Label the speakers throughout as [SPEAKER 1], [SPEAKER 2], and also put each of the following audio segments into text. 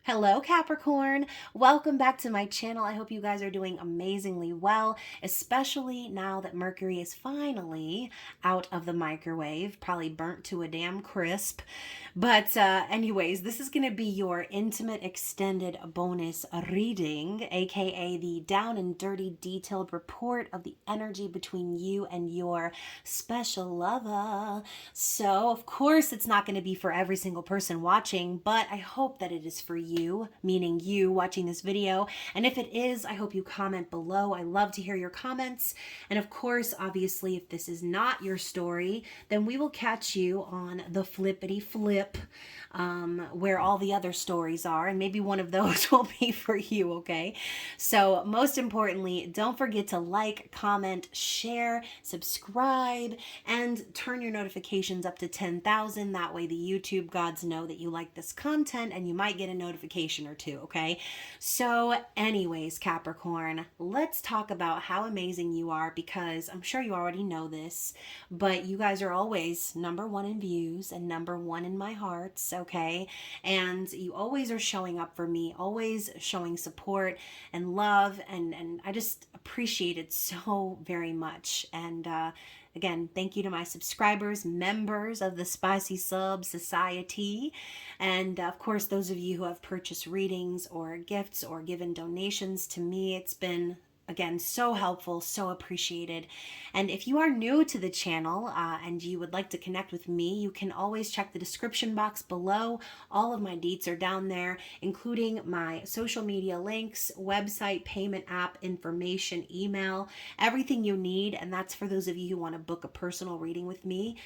[SPEAKER 1] Hello, Capricorn. Welcome back to my channel. I hope you guys are doing amazingly well, especially now that Mercury is finally out of the microwave, probably burnt to a damn crisp. But anyways, this is going to be your intimate extended bonus reading, aka the down and dirty detailed report of the energy between you and your special lover. So, of course, it's not going to be for every single person watching, but I hope that it is for you, meaning you watching this video. And if it is, I hope you comment below. I love to hear your comments. And of course, obviously, if this is not your story, then we will catch you on the flippity flip, where all the other stories are. And maybe one of those will be for you, okay? So, most importantly, don't forget to like, comment, share, subscribe, and turn your notifications up to 10,000. That way the YouTube gods know that you like this content and you might get a notification or two, okay? So anyways, Capricorn, let's talk about how amazing you are, because I'm sure you already know this, but you guys are always #1 in views and #1 in my hearts, okay? And you always are showing up for me, always showing support and love, and I just appreciate it so very much. And again, thank you to my subscribers, members of the Spicy Sub Society, and of course, those of you who have purchased readings or gifts or given donations to me. It's been, again, so helpful, so appreciated. And if you are new to the channel and you would like to connect with me, you can always check the description box below. All of my deets are down there, including my social media links, website, payment app, information, email, everything you need. And that's for those of you who want to book a personal reading with me.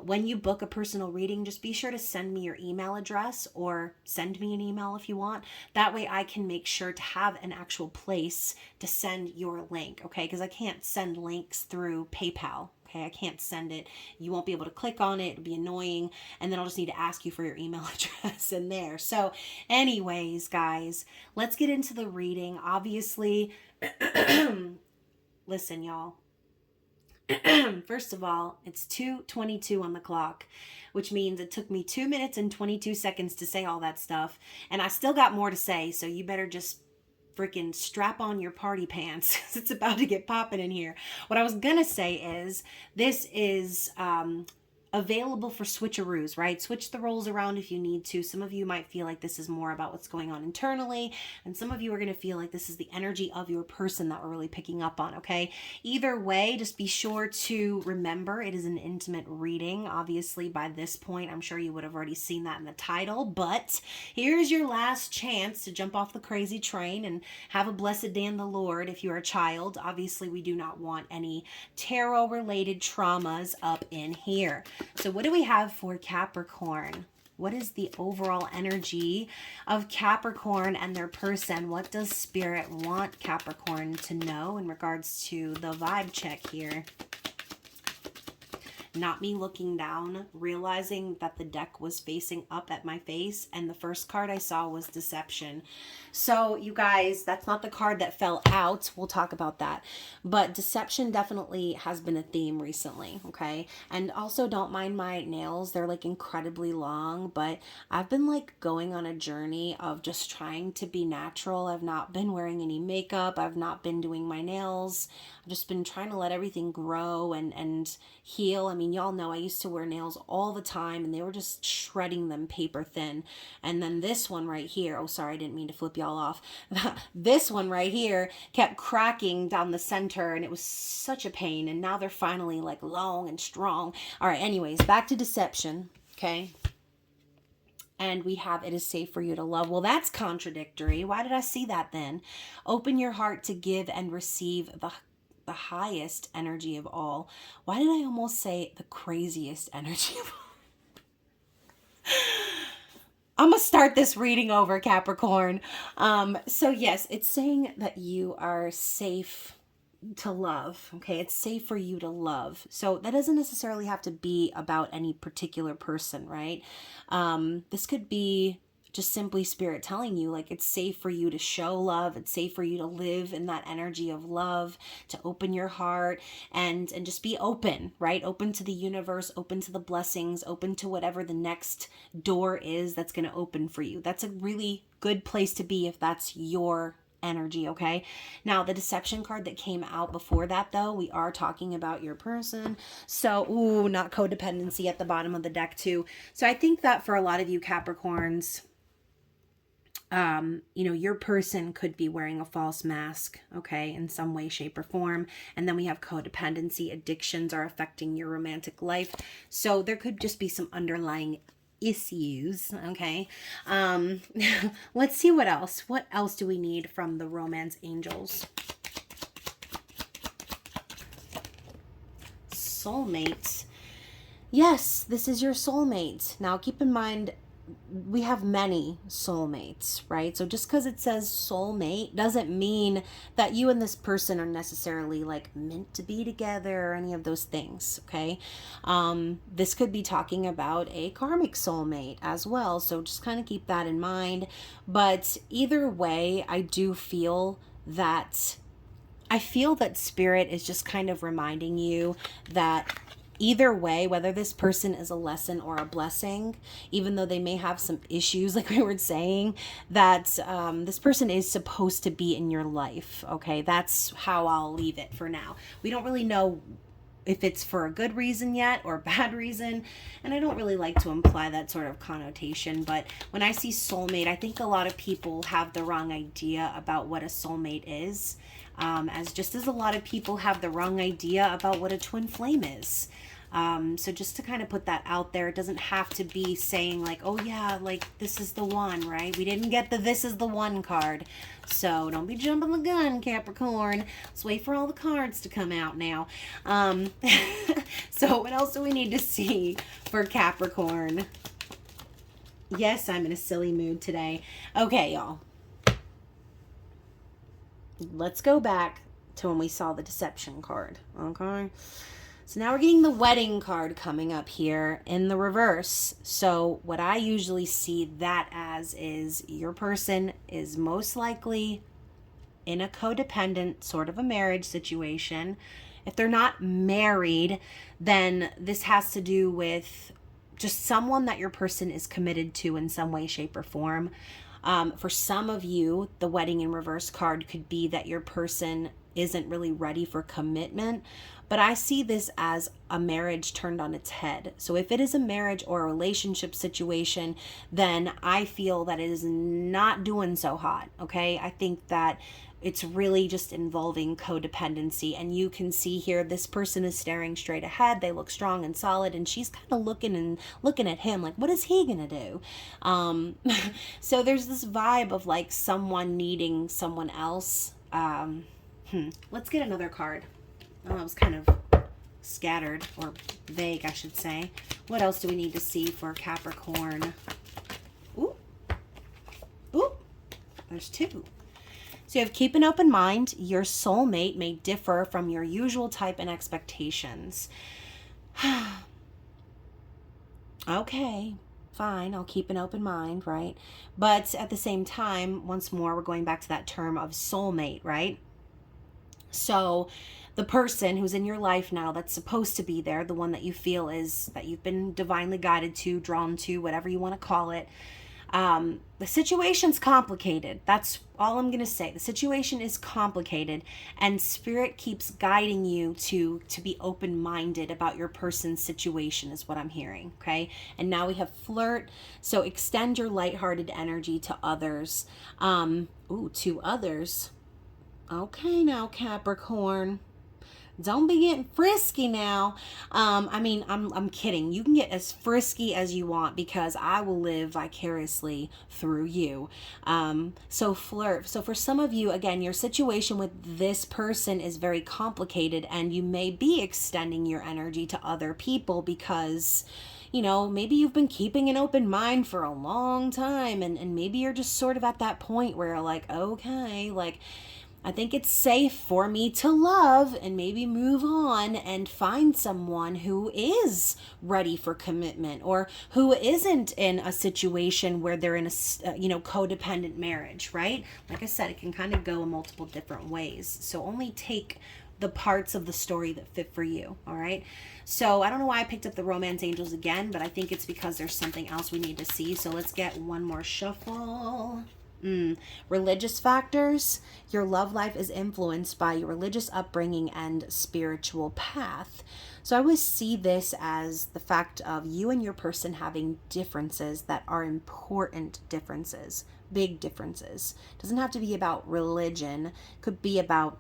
[SPEAKER 1] When you book a personal reading, just be sure to send me your email address, or send me an email if you want. That way I can make sure to have an actual place to send your link, okay? Because I can't send links through PayPal, okay? I can't send it. You won't be able to click on it. It'll be annoying. And then I'll just need to ask you for your email address in there. So anyways, guys, let's get into the reading. Obviously, listen, y'all. First of all, it's 2:22 on the clock, which means it took me 2 minutes and 22 seconds to say all that stuff. And I still got more to say, so you better just freaking strap on your party pants. It's about to get popping in here. What I was gonna say is, this is available for switcheroos, right? Switch the roles around if you need to. Some of you might feel like this is more about what's going on internally, and some of you are going to feel like this is the energy of your person that we're really picking up on, okay? Either way, just be sure to remember it is an intimate reading. Obviously, by this point, I'm sure you would have already seen that in the title, but here's your last chance to jump off the crazy train and have a blessed day in the Lord if you're a child. Obviously, we do not want any tarot-related traumas up in here. So what do we have for Capricorn? What is the overall energy of Capricorn and their person? What does Spirit want Capricorn to know in regards to the vibe check here? Not me looking down, realizing that the deck was facing up at my face, and the first card I saw was Deception. So, you guys, that's not the card that fell out. We'll talk about that. But deception definitely has been a theme recently, okay? And also, don't mind my nails. They're, like, incredibly long, but I've been, like, going on a journey of just trying to be natural. I've not been wearing any makeup. I've not been doing my nails. I've just been trying to let everything grow and heal. I mean, y'all know I used to wear nails all the time, and they were just shredding them paper thin. And then this one right here, oh, sorry, I didn't mean to flip y'all off. This one right here kept cracking down the center, and it was such a pain. And now they're finally like long and strong. All right, anyways, back to deception, okay? And we have, it is safe for you to love. Well, that's contradictory. Why did I see that then? Open your heart to give and receive the highest energy of all. Why did I almost say the craziest energy of all? I'm going to start this reading over, Capricorn. So yes, it's saying that you are safe to love, okay? It's safe for you to love. So that doesn't necessarily have to be about any particular person, right? This could be just simply Spirit telling you, like, it's safe for you to show love. It's safe for you to live in that energy of love, to open your heart and just be open, right? Open to the universe, open to the blessings, open to whatever the next door is that's going to open for you. That's a really good place to be if that's your energy, okay? Now, the deception card that came out before that, though, we are talking about your person. So, ooh, not codependency at the bottom of the deck, too. So I think that for a lot of you Capricorns, your person could be wearing a false mask, okay, in some way, shape, or form. And then we have codependency. Addictions are affecting your romantic life. So there could just be some underlying issues, okay? Let's see what else. What else do we need from the romance angels? Soulmates. Yes, this is your soulmate. Now, keep in mind, we have many soulmates, right? So just because it says soulmate doesn't mean that you and this person are necessarily like meant to be together or any of those things, okay? This could be talking about a karmic soulmate as well. So just kind of keep that in mind. But either way, I feel that Spirit is just kind of reminding you that either way, whether this person is a lesson or a blessing, even though they may have some issues, like we were saying, that this person is supposed to be in your life, okay? That's how I'll leave it for now. We don't really know if it's for a good reason yet or bad reason, and I don't really like to imply that sort of connotation, but when I see soulmate, I think a lot of people have the wrong idea about what a soulmate is, as a lot of people have the wrong idea about what a twin flame is. So just to kind of put that out there, it doesn't have to be saying like, oh yeah, like this is the one, right? We didn't get the this is the one card. So don't be jumping the gun, Capricorn. Let's wait for all the cards to come out now. So what else do we need to see for Capricorn? Yes, I'm in a silly mood today. Okay, y'all. Let's go back to when we saw the deception card, okay? So now we're getting the wedding card coming up here in the reverse. So what I usually see that as is your person is most likely in a codependent sort of a marriage situation. If they're not married, then this has to do with just someone that your person is committed to in some way, shape, or form. For some of you, the wedding in reverse card could be that your person isn't really ready for commitment, but I see this as a marriage turned on its head. So if it is a marriage or a relationship situation, then I feel that it is not doing so hot, okay? I think that it's really just involving codependency, and you can see here this person is staring straight ahead. They look strong and solid, and she's kind of looking at him like, what is he gonna do? So there's this vibe of like someone needing someone else. Let's get another card. Oh, it was kind of scattered or vague, I should say. What else do we need to see for Capricorn? Ooh, there's two. So you have keep an open mind. Your soulmate may differ from your usual type and expectations. Okay, fine, I'll keep an open mind, right? But at the same time, once more, we're going back to that term of soulmate, right? So the person who's in your life now that's supposed to be there, the one that you feel is that you've been divinely guided to, drawn to, whatever you want to call it, the situation's complicated. That's all I'm going to say. The situation is complicated, and Spirit keeps guiding you to be open-minded about your person's situation is what I'm hearing, okay? And now we have flirt. So extend your lighthearted energy to others. To others. Okay, now Capricorn, don't be getting frisky now. I'm kidding. You can get as frisky as you want because I will live vicariously through you. So flirt. So for some of you, again, your situation with this person is very complicated, and you may be extending your energy to other people because, maybe you've been keeping an open mind for a long time, and maybe you're just sort of at that point where you're like, okay, like, I think it's safe for me to love and maybe move on and find someone who is ready for commitment, or who isn't in a situation where they're in a codependent marriage, right? Like I said, it can kind of go in multiple different ways. So only take the parts of the story that fit for you, all right? So I don't know why I picked up the romance angels again, but I think it's because there's something else we need to see. So let's get one more shuffle. Religious factors. Your love life is influenced by your religious upbringing and spiritual path. So I always see this as the fact of you and your person having differences that are important differences, big differences. It doesn't have to be about religion. It could be about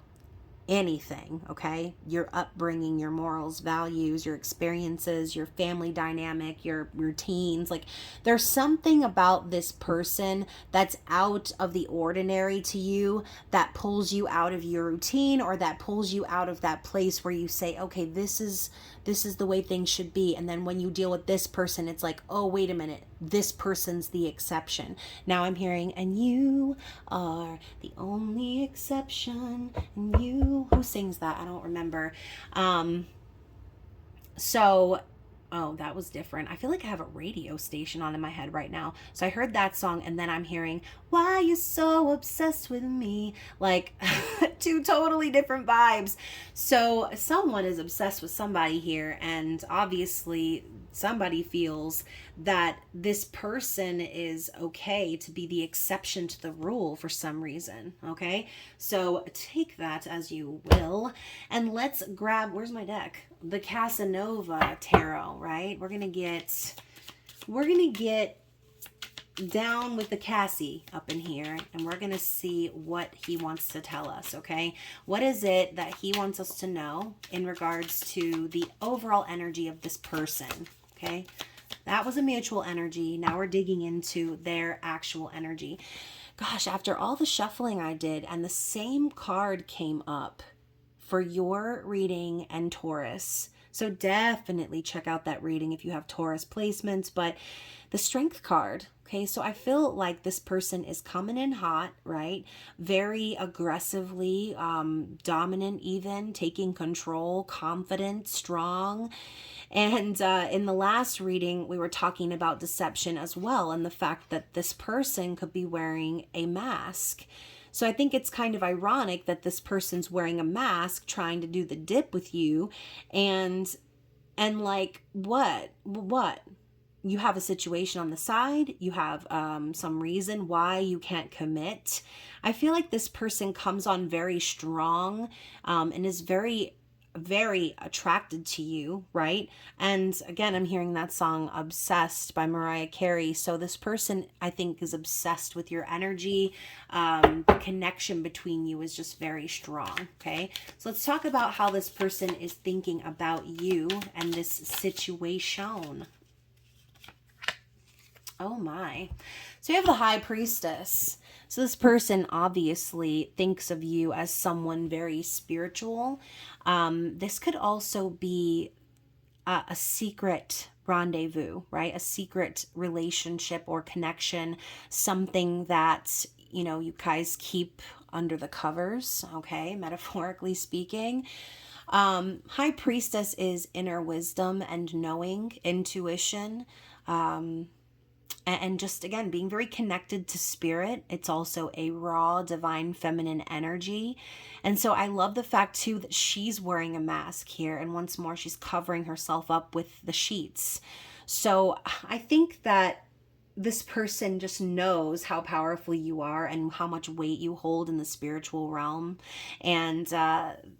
[SPEAKER 1] anything, okay? Your upbringing, your morals, values, your experiences, your family dynamic, your routines. Like, there's something about this person that's out of the ordinary to you, that pulls you out of your routine, or that pulls you out of that place where you say, okay, this is the way things should be. And then when you deal with this person, it's like, oh, wait a minute, this person's the exception. Now I'm hearing, and you are the only exception, and you, who sings that? I don't remember. Oh, that was different. I feel like I have a radio station on in my head right now. So I heard that song, and then I'm hearing, why you so obsessed with me? Like, two totally different vibes. So someone is obsessed with somebody here, and obviously somebody feels that this person is okay to be the exception to the rule for some reason, okay? So take that as you will, and let's grab, where's my deck? The Casanova Tarot, right? We're gonna get down with the Cassie up in here, and we're gonna see what he wants to tell us, okay? What is it that he wants us to know in regards to the overall energy of this person, okay? That was a mutual energy. Now we're digging into their actual energy. Gosh, after all the shuffling I did, and the same card came up for your reading and Taurus. So definitely check out that reading if you have Taurus placements. But the Strength card, okay, so I feel like this person is coming in hot, right? Very aggressively dominant, even taking control, confident, strong. And in the last reading, we were talking about deception as well, and the fact that this person could be wearing a mask. So I think it's kind of ironic that this person's wearing a mask trying to do the dip with you, and like, what? You have a situation on the side, you have some reason why you can't commit. I feel like this person comes on very strong, and is very attracted to you, right? And again, I'm hearing that song Obsessed by Mariah Carey. So this person, I think, is obsessed with your energy. The connection between you is just very strong, okay? So let's talk about how this person is thinking about you and this situation. Oh my. So you have the High Priestess. So this person obviously thinks of you as someone very spiritual. This could also be a secret rendezvous, right? A secret relationship or connection, something that, you guys keep under the covers, okay, metaphorically speaking. High Priestess is inner wisdom and knowing, intuition, and just, again, being very connected to spirit. It's also a raw, divine, feminine energy. And so I love the fact, too, that she's wearing a mask here. And once more, she's covering herself up with the sheets. So I think that this person just knows how powerful you are and how much weight you hold in the spiritual realm. And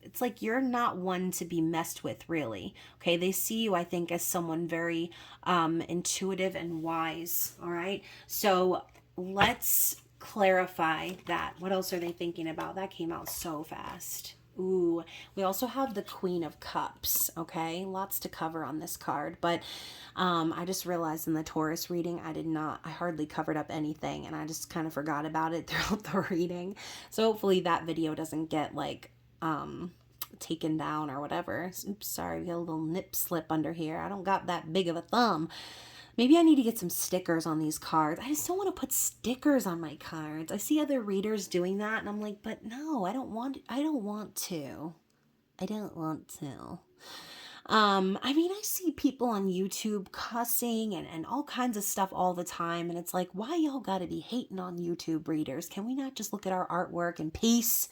[SPEAKER 1] it's like you're not one to be messed with, really. Okay, they see you, I think, as someone very intuitive and wise. All right, so let's clarify that. What else are they thinking about? That came out so fast. Ooh, we also have the Queen of Cups, okay? Lots to cover on this card, but I just realized in the Taurus reading, I hardly covered up anything, and I just kind of forgot about it throughout the reading. So hopefully that video doesn't get, like, taken down or whatever. Oops, sorry, we got a little nip slip under here. I don't got that big of a thumb. Maybe I need to get some stickers on these cards. I just don't want to put stickers on my cards. I see other readers doing that and I'm like, but no, I don't want to. I don't want to. I mean, I see people on YouTube cussing and all kinds of stuff all the time. And it's like, why y'all gotta be hating on YouTube readers? Can we not just look at our artwork in peace?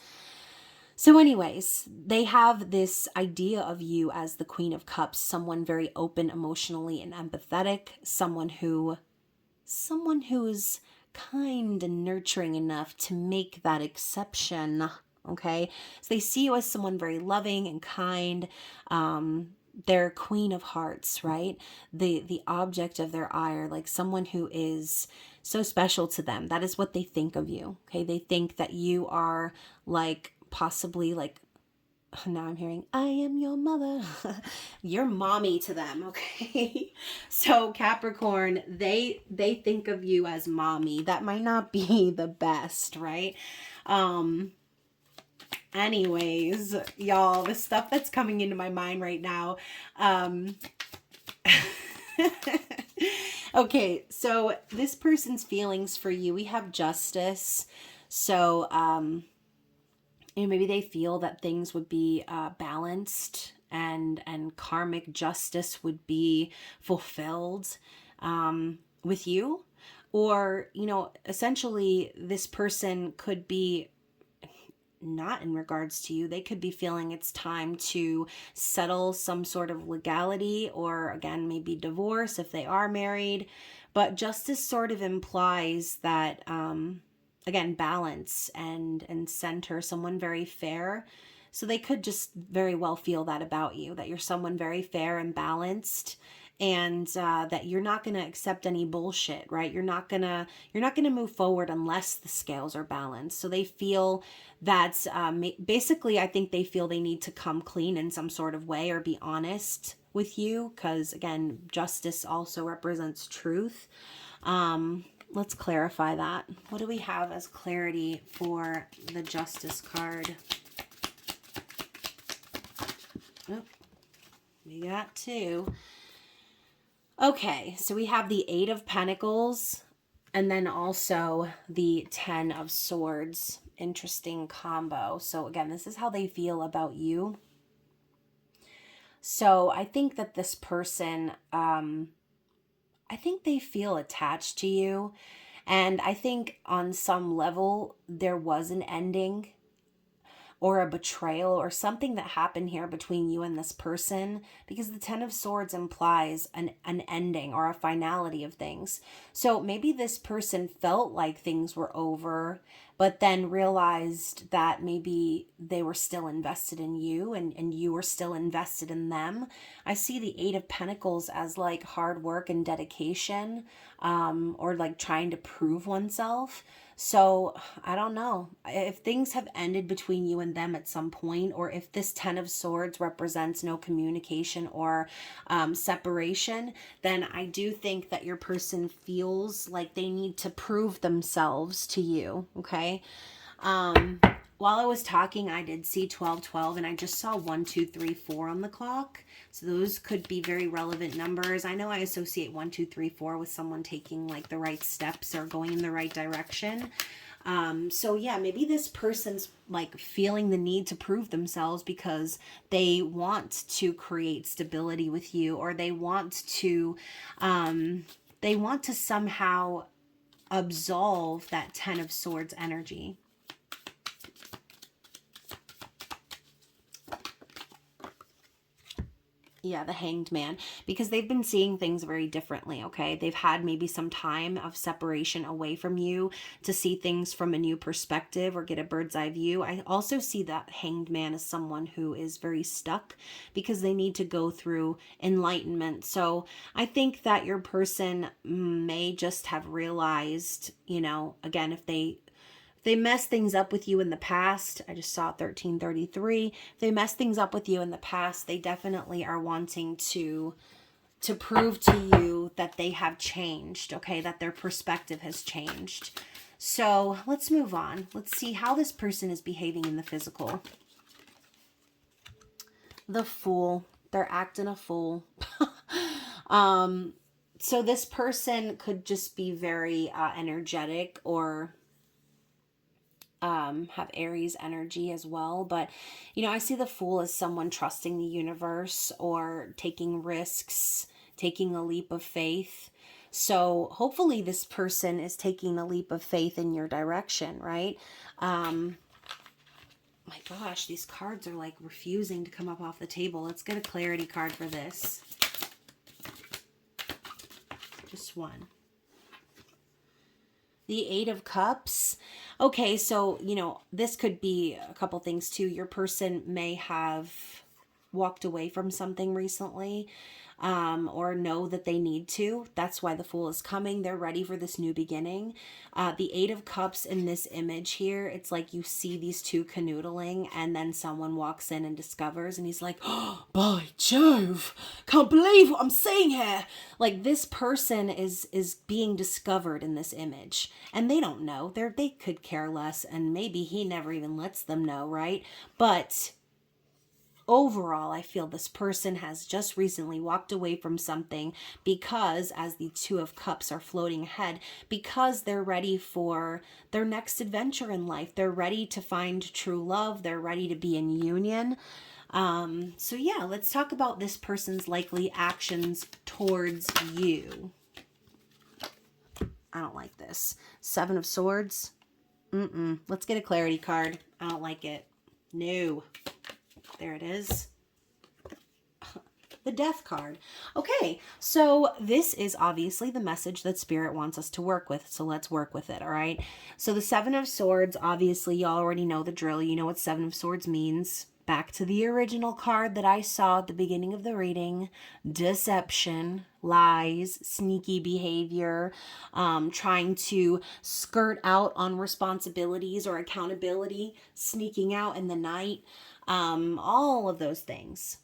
[SPEAKER 1] So anyways, they have this idea of you as the Queen of Cups, someone very open emotionally and empathetic, someone who's kind and nurturing enough to make that exception. Okay. So they see you as someone very loving and kind. They're Queen of Hearts, right? The object of their ire, like someone who is so special to them. That is what they think of you. Okay. They think that you are like possibly like, now I'm hearing, I am your mother. You're mommy to them, okay? So Capricorn, they think of you as mommy. That might not be the best, right? Anyways, y'all, the stuff that's coming into my mind right now. Okay, so this person's feelings for you, we have Justice. So, maybe they feel that things would be balanced and karmic justice would be fulfilled with you. Or, essentially this person could be not in regards to you. They could be feeling it's time to settle some sort of legality or, again, maybe divorce if they are married. But justice sort of implies that, again, balance and center, someone very fair. So they could just very well feel that about you, that you're someone very fair and balanced, and that you're not going to accept any bullshit, right? You're not going to move forward unless the scales are balanced. So they feel that basically, I think they feel they need to come clean in some sort of way or be honest with you, because again, justice also represents truth. Let's clarify that. What do we have as clarity for the Justice card? Oh, we got two. Okay, so we have the Eight of Pentacles and then also the Ten of Swords. Interesting combo. So again, this is how they feel about you. So I think that this person, I think they feel attached to you. And I think on some level there was an ending or a betrayal or something that happened here between you and this person, because the Ten of Swords implies an ending or a finality of things. So maybe this person felt like things were over, but then realized that maybe they were still invested in you and you were still invested in them. I see the Eight of Pentacles as like hard work and dedication, or like trying to prove oneself. So I don't know if things have ended between you and them at some point, or if this Ten of Swords represents no communication or separation, then I do think that your person feels like they need to prove themselves to you. Okay. While I was talking, I did see 1212 and I just saw 1, 2, 3, 4 on the clock. So those could be very relevant numbers. I know I associate 1, 2, 3, 4 with someone taking like the right steps or going in the right direction. So yeah, maybe this person's like feeling the need to prove themselves because they want to create stability with you, or they want to somehow absolve that Ten of Swords energy. Yeah, the Hanged Man, because they've been seeing things very differently, okay? They've had maybe some time of separation away from you to see things from a new perspective or get a bird's eye view. I also see that Hanged Man as someone who is very stuck because they need to go through enlightenment. So I think that your person may just have realized, again, if they mess things up with you in the past, I just saw 1333. If they mess things up with you in the past, they definitely are wanting to prove to you that they have changed, okay? That their perspective has changed. So let's move on. Let's see how this person is behaving in the physical. The Fool. They're acting a fool. So this person could just be very energetic, or have Aries energy as well. But, you know, I see the Fool as someone trusting the universe or taking risks, taking a leap of faith. So hopefully this person is taking a leap of faith in your direction, right? My gosh, these cards are like refusing to come up off the table. Let's get a clarity card for this. Just one. The Eight of Cups. Okay, so, you know, this could be a couple things too. Your person may have walked away from something recently, or know that they need to. That's why the Fool is coming. They're ready for this new beginning. The Eight of Cups in this image here, it's like you see these two canoodling, and then someone walks in and discovers, and he's like, oh, by Jove, can't believe what I'm seeing here. Like, this person is being discovered in this image, and they don't know. They could care less, and maybe he never even lets them know, right? But overall, I feel this person has just recently walked away from something because, as the Two of Cups are floating ahead, because they're ready for their next adventure in life. They're ready to find true love. They're ready to be in union. So yeah, let's talk about this person's likely actions towards you. I don't like this. Seven of Swords. Let's get a clarity card. I don't like it. No. There it is. The Death card. Okay, so this is obviously the message that Spirit wants us to work with. So let's work with it, all right? So the Seven of Swords, obviously you already know the drill. You know what Seven of Swords means. Back to the original card that I saw at the beginning of the reading. Deception, lies, sneaky behavior, trying to skirt out on responsibilities or accountability, sneaking out in the night, all of those things.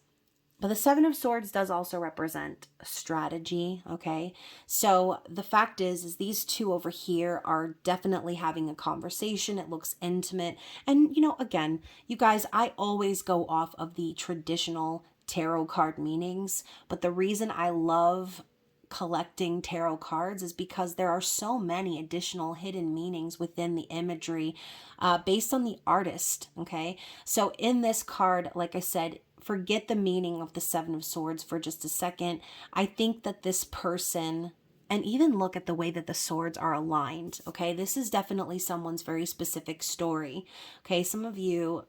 [SPEAKER 1] But the Seven of Swords does also represent strategy, okay? So the fact is these two over here are definitely having a conversation. It looks intimate. And, you know, again, you guys, I always go off of the traditional tarot card meanings. But the reason I love collecting tarot cards is because there are so many additional hidden meanings within the imagery based on the artist, okay? So in this card, like I said, forget the meaning of the Seven of Swords for just a second. I think that this person, and even look at the way that the swords are aligned, okay? This is definitely someone's very specific story, okay? Some of you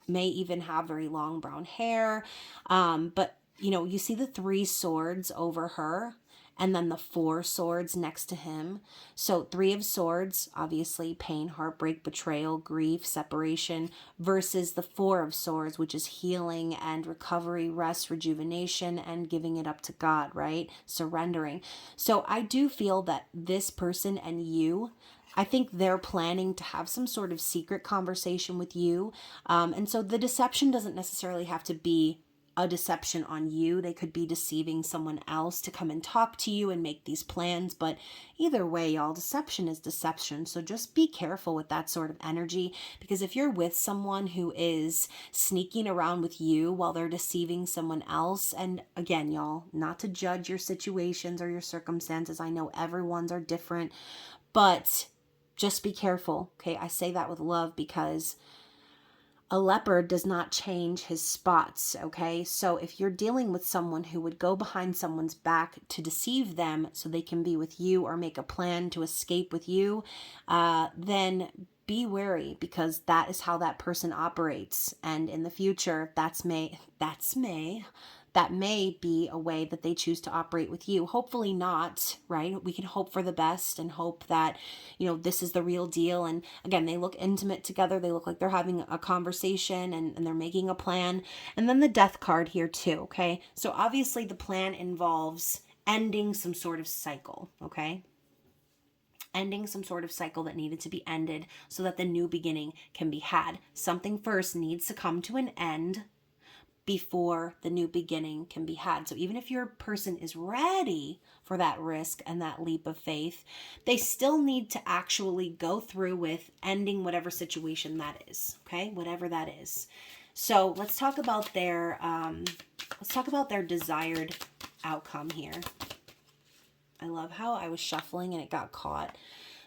[SPEAKER 1] may even have very long brown hair, but you know, you see the Three Swords over her, and then the Four Swords next to him. So Three of Swords, obviously pain, heartbreak, betrayal, grief, separation, versus the Four of Swords, which is healing and recovery, rest, rejuvenation, and giving it up to God, right? Surrendering. So I do feel that this person and you, I think they're planning to have some sort of secret conversation with you. And so the deception doesn't necessarily have to be a deception on you. They could be deceiving someone else to come and talk to you and make these plans. But either way, y'all, deception is deception. So just be careful with that sort of energy, because if you're with someone who is sneaking around with you while they're deceiving someone else, and again, y'all, not to judge your situations or your circumstances. I know everyone's are different, but just be careful. Okay. I say that with love, because a leopard does not change his spots, okay? So if you're dealing with someone who would go behind someone's back to deceive them so they can be with you or make a plan to escape with you, then be wary, because that is how that person operates. And in the future, that may be a way that they choose to operate with you. Hopefully not, right? We can hope for the best and hope that, you know, this is the real deal. And again, they look intimate together. They look like they're having a conversation, and they're making a plan. And then the Death card here too, okay? So obviously the plan involves ending some sort of cycle, okay? Ending some sort of cycle that needed to be ended so that the new beginning can be had. Something first needs to come to an end before the new beginning can be had. So even if your person is ready for that risk and that leap of faith, they still need to actually go through with ending whatever situation that is, okay? Whatever that is. So let's talk about their desired outcome here. I love how I was shuffling and it got caught.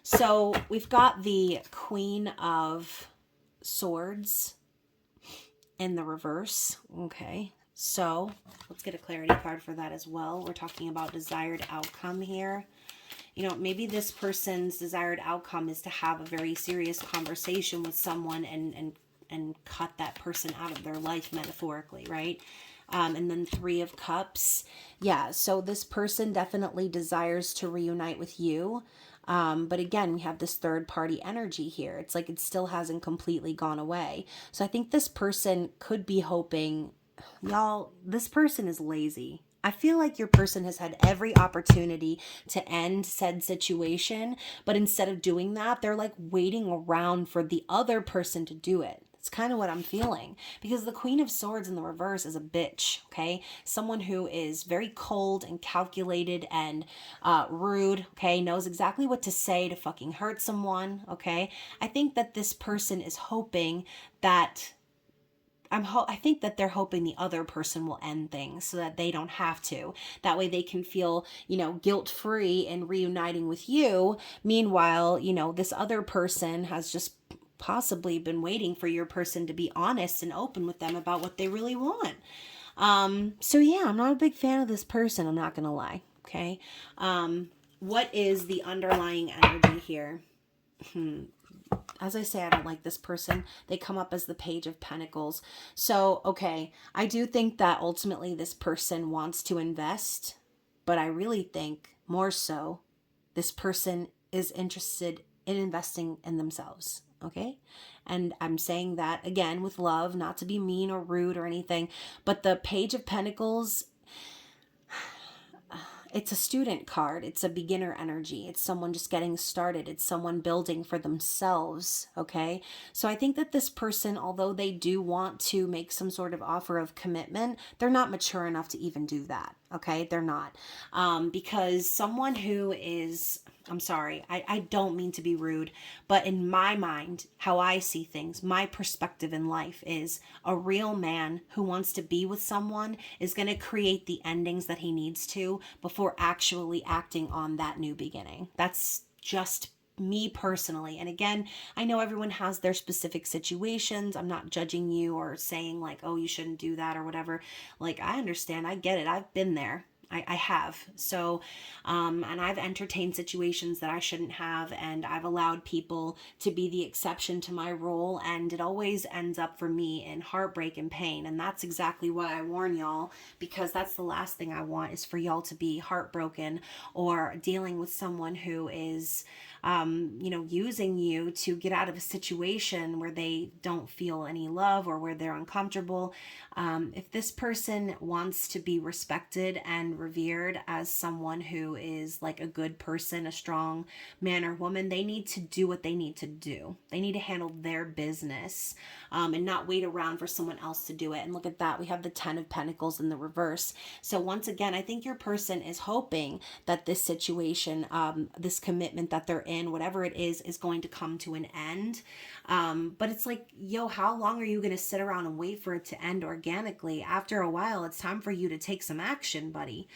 [SPEAKER 1] So we've got the Queen of Swords in the reverse. Okay. So let's get a clarity card for that as well. We're talking about desired outcome here. You know, maybe this person's desired outcome is to have a very serious conversation with someone and cut that person out of their life, metaphorically, right? And then Three of Cups. Yeah, so this person definitely desires to reunite with you. But again, we have this third party energy here. It's like it still hasn't completely gone away. So I think this person could be hoping, y'all, this person is lazy. I feel like your person has had every opportunity to end said situation, but instead of doing that, they're like waiting around for the other person to do it. It's kind of what I'm feeling, because the Queen of Swords in the reverse is a bitch, okay? Someone who is very cold and calculated and rude, okay? Knows exactly what to say to fucking hurt someone, okay? I think that this person is hoping that I think that they're hoping the other person will end things so that they don't have to. That way they can feel, you know, guilt-free in reuniting with you. Meanwhile, you know, this other person has just possibly been waiting for your person to be honest and open with them about what they really want. So yeah, I'm not a big fan of this person, I'm not gonna lie. Okay. What is the underlying energy here? As I say, I don't like this person. They come up as the Page of Pentacles. So, okay, I do think that ultimately this person wants to invest, but I really think more so this person is interested in investing in themselves, okay? And I'm saying that, again, with love, not to be mean or rude or anything, but the Page of Pentacles, it's a student card. It's a beginner energy. It's someone just getting started. It's someone building for themselves. Okay. So I think that this person, although they do want to make some sort of offer of commitment, they're not mature enough to even do that. Okay. They're not. Because someone who is, I'm sorry, I don't mean to be rude, but in my mind, how I see things, my perspective in life is a real man who wants to be with someone is going to create the endings that he needs to before actually acting on that new beginning. That's just me personally. And again, I know everyone has their specific situations. I'm not judging you or saying like, oh, you shouldn't do that or whatever. Like, I understand. I get it. I've been there. I have. So, and I've entertained situations that I shouldn't have, and I've allowed people to be the exception to my rule, and it always ends up for me in heartbreak and pain. And that's exactly why I warn y'all, because that's the last thing I want is for y'all to be heartbroken or dealing with someone who is, you know, using you to get out of a situation where they don't feel any love or where they're uncomfortable. If this person wants to be respected and revered as someone who is like a good person, a strong man or woman, they need to do what they need to do. They need to handle their business, and not wait around for someone else to do it. And look at that. We have the Ten of Pentacles in the reverse. So once again, I think your person is hoping that this situation, this commitment that they're in, whatever it is going to come to an end. But it's like, yo, how long are you going to sit around and wait for it to end organically? After a while, it's time for you to take some action, buddy.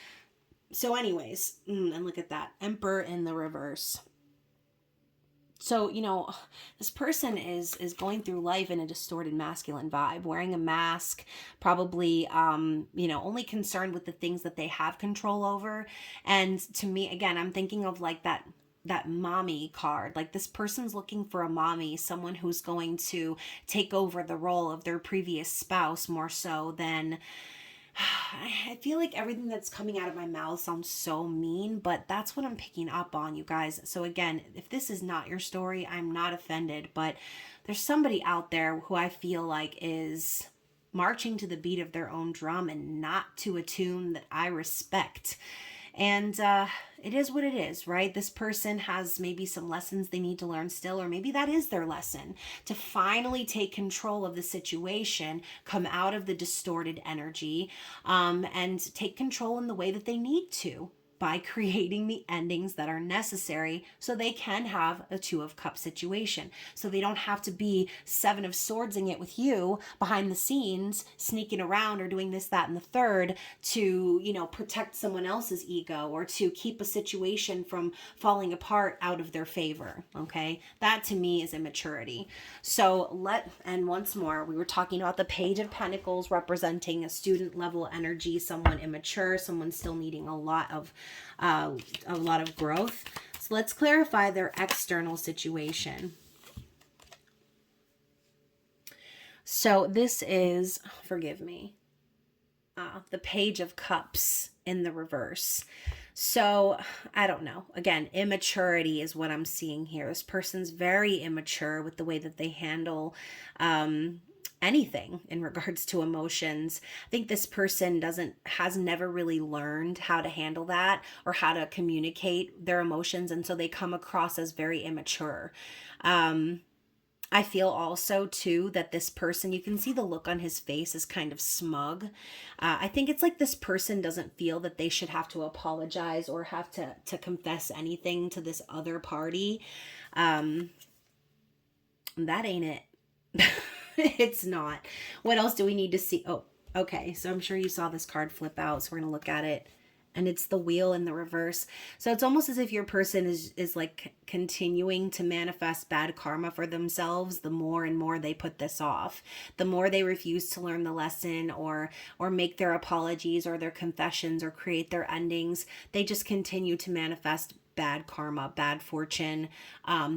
[SPEAKER 1] So anyways, and look at that, Emperor in the reverse. So, you know, this person is going through life in a distorted masculine vibe, wearing a mask, probably, you know, only concerned with the things that they have control over. And to me, again, I'm thinking of like that mommy card. Like, this person's looking for a mommy, someone who's going to take over the role of their previous spouse more so than... I feel like everything that's coming out of my mouth sounds so mean, but that's what I'm picking up on, you guys. So again, if this is not your story, I'm not offended, but there's somebody out there who I feel like is marching to the beat of their own drum and not to a tune that I respect. And it is what it is, right? This person has maybe some lessons they need to learn still, or maybe that is their lesson, to finally take control of the situation, come out of the distorted energy, and take control in the way that they need to. by creating the endings that are necessary so they can have a Two of Cups situation. So they don't have to be Seven of Swordsing it with you behind the scenes, sneaking around or doing this, that, and the third to, you know, protect someone else's ego or to keep a situation from falling apart out of their favor. Okay. That to me is immaturity. So and once more, we were talking about the Page of Pentacles representing a student level energy, someone immature, someone still needing a lot of growth. So let's clarify their external situation. So this is, forgive me, the Page of Cups in the reverse. So I don't know. Again, immaturity is what I'm seeing here. This person's very immature with the way that they handle anything in regards to emotions. I think this person has never really learned how to handle that or how to communicate their emotions, and so they come across as very immature. I feel also too that this person, you can see the look on his face is kind of smug. I think it's like this person doesn't feel that they should have to apologize or have to confess anything to this other party. That ain't it. It's not. What else do we need to see? Oh, okay. So I'm sure you saw this card flip out. So we're going to look at it. And it's the Wheel in the reverse. So it's almost as if your person is like continuing to manifest bad karma for themselves. The more and more they put this off, the more they refuse to learn the lesson or make their apologies or their confessions or create their endings. They just continue to manifest bad karma, bad fortune,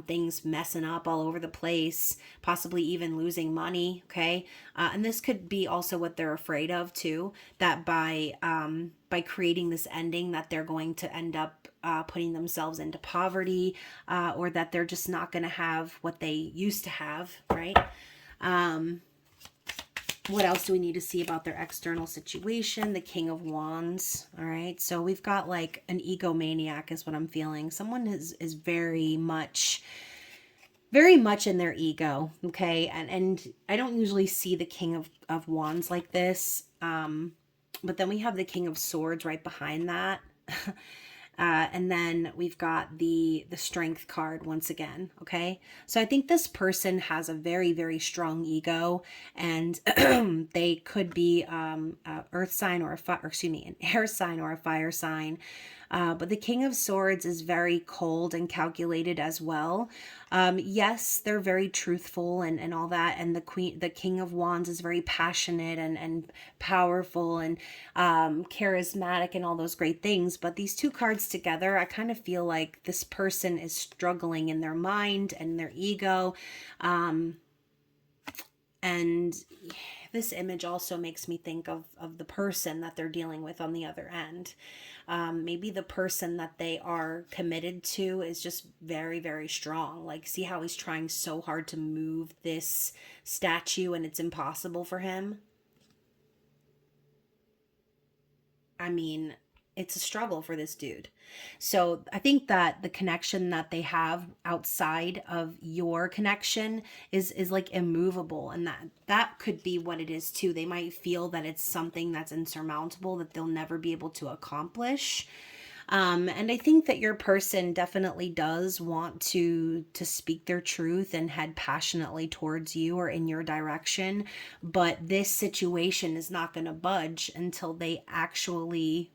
[SPEAKER 1] things messing up all over the place, possibly even losing money. Okay. And this could be also what they're afraid of too, that by creating this ending that they're going to end up putting themselves into poverty, or that they're just not going to have what they used to have. Right. What else do we need to see about their external situation? The King of Wands. All right. So we've got like an egomaniac is what I'm feeling. Someone is very much in their ego. Okay. And I don't usually see the King of Wands like this. But then we have the King of Swords right behind that. And then we've got the Strength card once again. Okay. So I think this person has a very, very strong ego, and they could be a earth sign or an air sign or a fire sign. But the King of Swords is very cold and calculated as well. Yes, they're very truthful and all that. And the King of Wands is very passionate and powerful and charismatic and all those great things. But these two cards together, I kind of feel like this person is struggling in their mind and their ego. And this image also makes me think of the person that they're dealing with on the other end. Maybe the person that they are committed to is just very, very strong. Like, see how he's trying so hard to move this statue and it's impossible for him? I mean, it's a struggle for this dude. So I think that the connection that they have outside of your connection is like immovable, and that could be what it is too. They might feel that it's something that's insurmountable that they'll never be able to accomplish. And I think that your person definitely does want to speak their truth and head passionately towards you or in your direction, but this situation is not going to budge until they actually,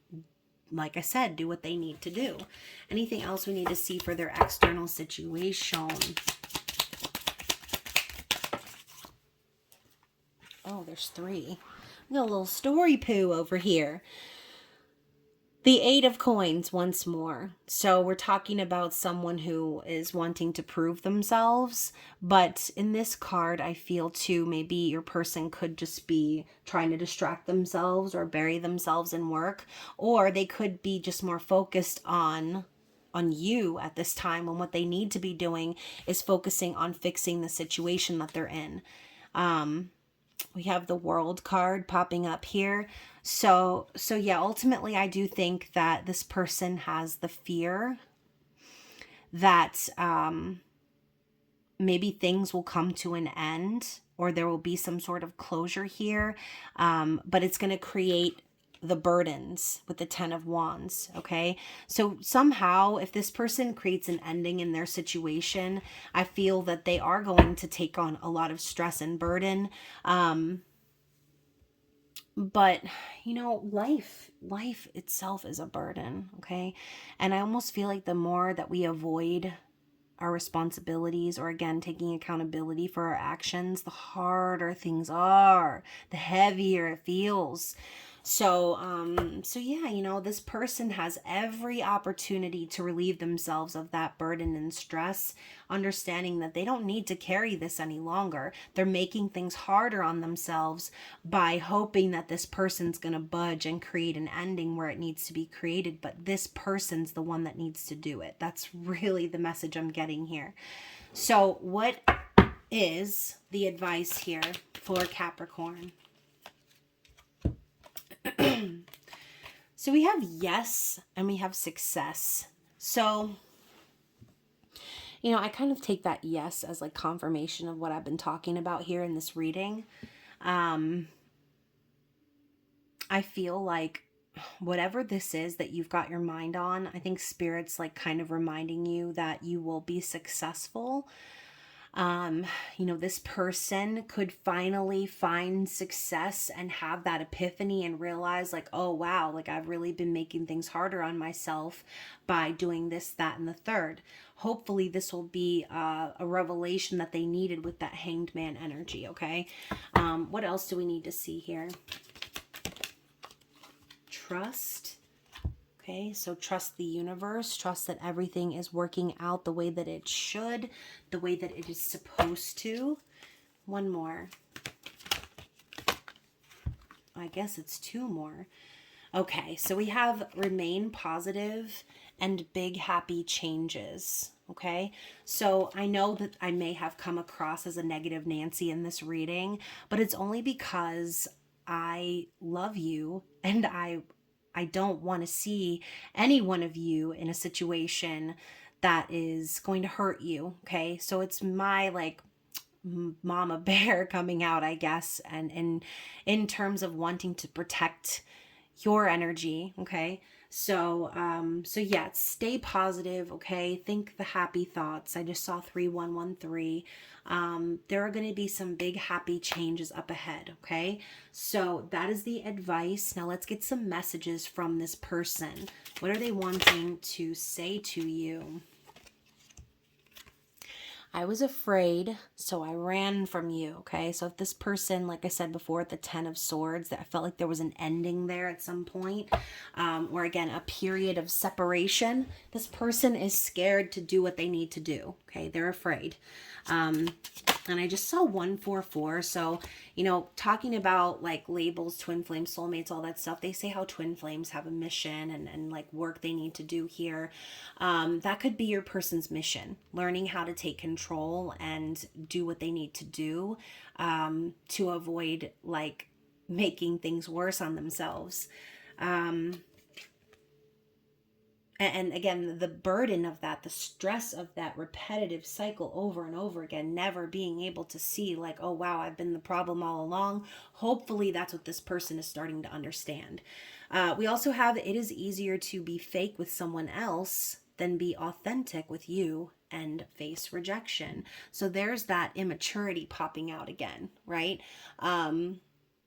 [SPEAKER 1] like I said, do what they need to do. Anything else we need to see for their external situation? Oh, there's three. We got a little story poo over here. The Eight of Coins once more. So we're talking about someone who is wanting to prove themselves. But in this card, I feel too, maybe your person could just be trying to distract themselves or bury themselves in work. Or they could be just more focused on you at this time, when what they need to be doing is focusing on fixing the situation that they're in. We have the World card popping up here. So yeah, ultimately I do think that this person has the fear that maybe things will come to an end or there will be some sort of closure here. But it's going to create the burdens with the 10 of Wands, okay? So somehow, if this person creates an ending in their situation, I feel that they are going to take on a lot of stress and burden. But, you know, life itself is a burden, okay? And I almost feel like the more that we avoid our responsibilities, or again taking accountability for our actions, the harder things are, the heavier it feels. So yeah, you know, this person has every opportunity to relieve themselves of that burden and stress, understanding that they don't need to carry this any longer. They're making things harder on themselves by hoping that this person's going to budge and create an ending where it needs to be created, but this person's the one that needs to do it. That's really the message I'm getting here. So what is the advice here for Capricorn? So we have yes and we have success. So, you know, I kind of take that yes as like confirmation of what I've been talking about here in this reading. I feel like whatever this is that you've got your mind on, I think Spirit's like kind of reminding you that you will be successful. You know, this person could finally find success and have that epiphany and realize like, oh wow, like I've really been making things harder on myself by doing this, that, and the third. Hopefully this will be a revelation that they needed with that Hanged Man energy, okay? What else do we need to see here? Trust. Okay, so trust the universe, trust that everything is working out the way that it should, the way that it is supposed to. One more. I guess it's two more. Okay, so we have remain positive and big happy changes. Okay, so I know that I may have come across as a negative Nancy in this reading, but it's only because I love you and I don't want to see any one of you in a situation that is going to hurt you. Okay, so it's my like mama bear coming out, I guess, and in terms of wanting to protect your energy. Okay, so yeah, stay positive. Okay, think the happy thoughts. I just saw 3113. There are going to be some big happy changes up ahead. Okay, so that is the advice. Now let's get some messages from this person. What are they wanting to say to you? I was afraid, so I ran from you, okay? So if this person, like I said before, the 10 of Swords, that I felt like there was an ending there at some point, or again, a period of separation, this person is scared to do what they need to do, okay? They're afraid. And I just saw 144. So, you know, talking about like labels, twin flames, soulmates, all that stuff, they say how twin flames have a mission and like work they need to do here. That could be your person's mission, learning how to take control and do what they need to do to avoid like making things worse on themselves. And again, the burden of that, the stress of that repetitive cycle over and over again, never being able to see like, oh, wow, I've been the problem all along. Hopefully that's what this person is starting to understand. We also have, it is easier to be fake with someone else than be authentic with you and face rejection. So there's that immaturity popping out again, right?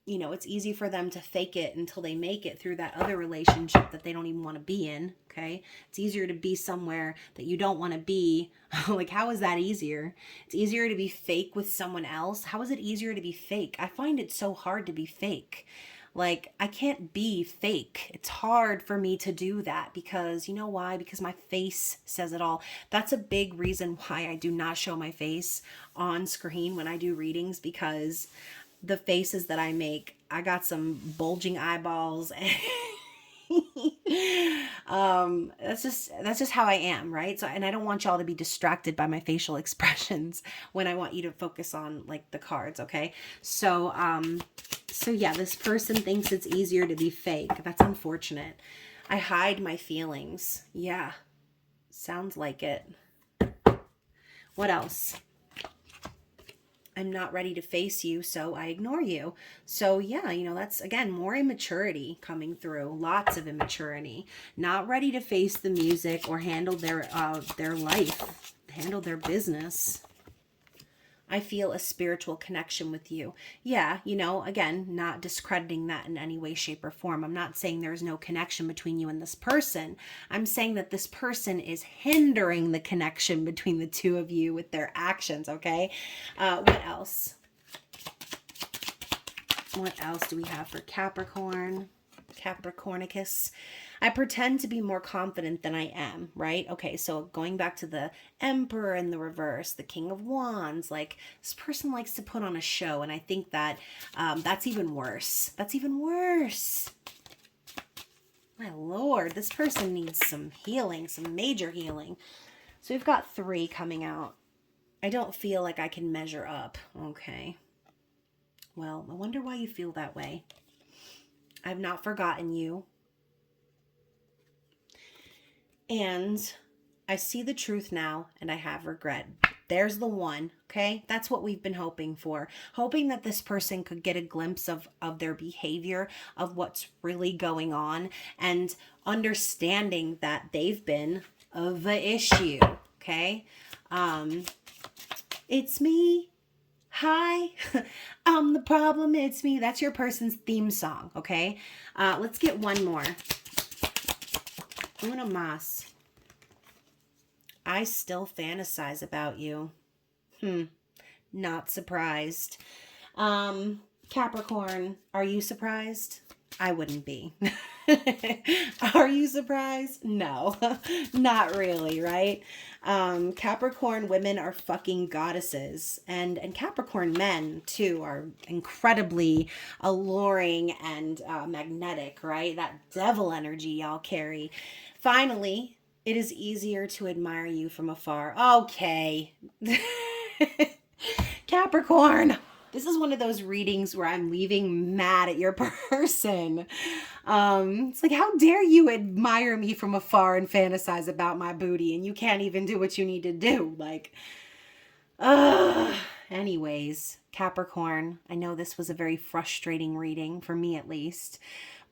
[SPEAKER 1] You know, it's easy for them to fake it until they make it through that other relationship that they don't even want to be in, okay? It's easier to be somewhere that you don't want to be. Like, how is that easier? It's easier to be fake with someone else. How is it easier to be fake? I find it so hard to be fake. Like, I can't be fake. It's hard for me to do that because, you know why? Because my face says it all. That's a big reason why I do not show my face on screen when I do readings, because the faces that I make, I got some bulging eyeballs. That's just how I am, right? So, and I don't want y'all to be distracted by my facial expressions when I want you to focus on like the cards, okay? So yeah, this person thinks it's easier to be fake. That's unfortunate. I hide my feelings. Yeah, sounds like it. What else? I'm not ready to face you, so I ignore you. So yeah, that's again more immaturity coming through. Lots of immaturity. Not ready to face the music or handle their life, handle their business. I feel a spiritual connection with you. Yeah, again, not discrediting that in any way, shape, or form. I'm not saying there's no connection between you and this person. I'm saying that this person is hindering the connection between the two of you with their actions, okay? What else? What else do we have for Capricorn? Capricornicus. I pretend to be more confident than I am, right? Okay, so going back to the Emperor in the reverse, the King of Wands, like this person likes to put on a show, and I think that that's even worse. That's even worse. My Lord, this person needs some healing, some major healing. So we've got 3 coming out. I don't feel like I can measure up. Okay. Well, I wonder why you feel that way. I've not forgotten you. And I see the truth now, and I have regret. There's the one, okay? That's what we've been hoping for. Hoping that this person could get a glimpse of their behavior, of what's really going on, and understanding that they've been the issue, okay? It's me. Hi, I'm the problem, it's me. That's your person's theme song, okay? Let's get one more. Una mas. I still fantasize about you. Not surprised. Capricorn, are you surprised? I wouldn't be. Are you surprised? No, not really, right? Capricorn women are fucking goddesses, and Capricorn men too are incredibly alluring and magnetic, right? That devil energy y'all carry. Finally, it is easier to admire you from afar. Okay. Capricorn, this is one of those readings where I'm leaving mad at your person. It's like, how dare you admire me from afar and fantasize about my booty, and you can't even do what you need to do. Like, anyways, Capricorn, I know this was a very frustrating reading, for me at least.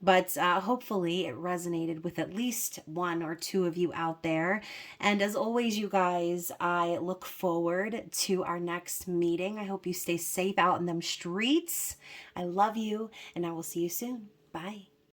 [SPEAKER 1] But hopefully it resonated with at least 1 or 2 of you out there. And as always, you guys, I look forward to our next meeting. I hope you stay safe out in them streets. I love you, and I will see you soon. Bye.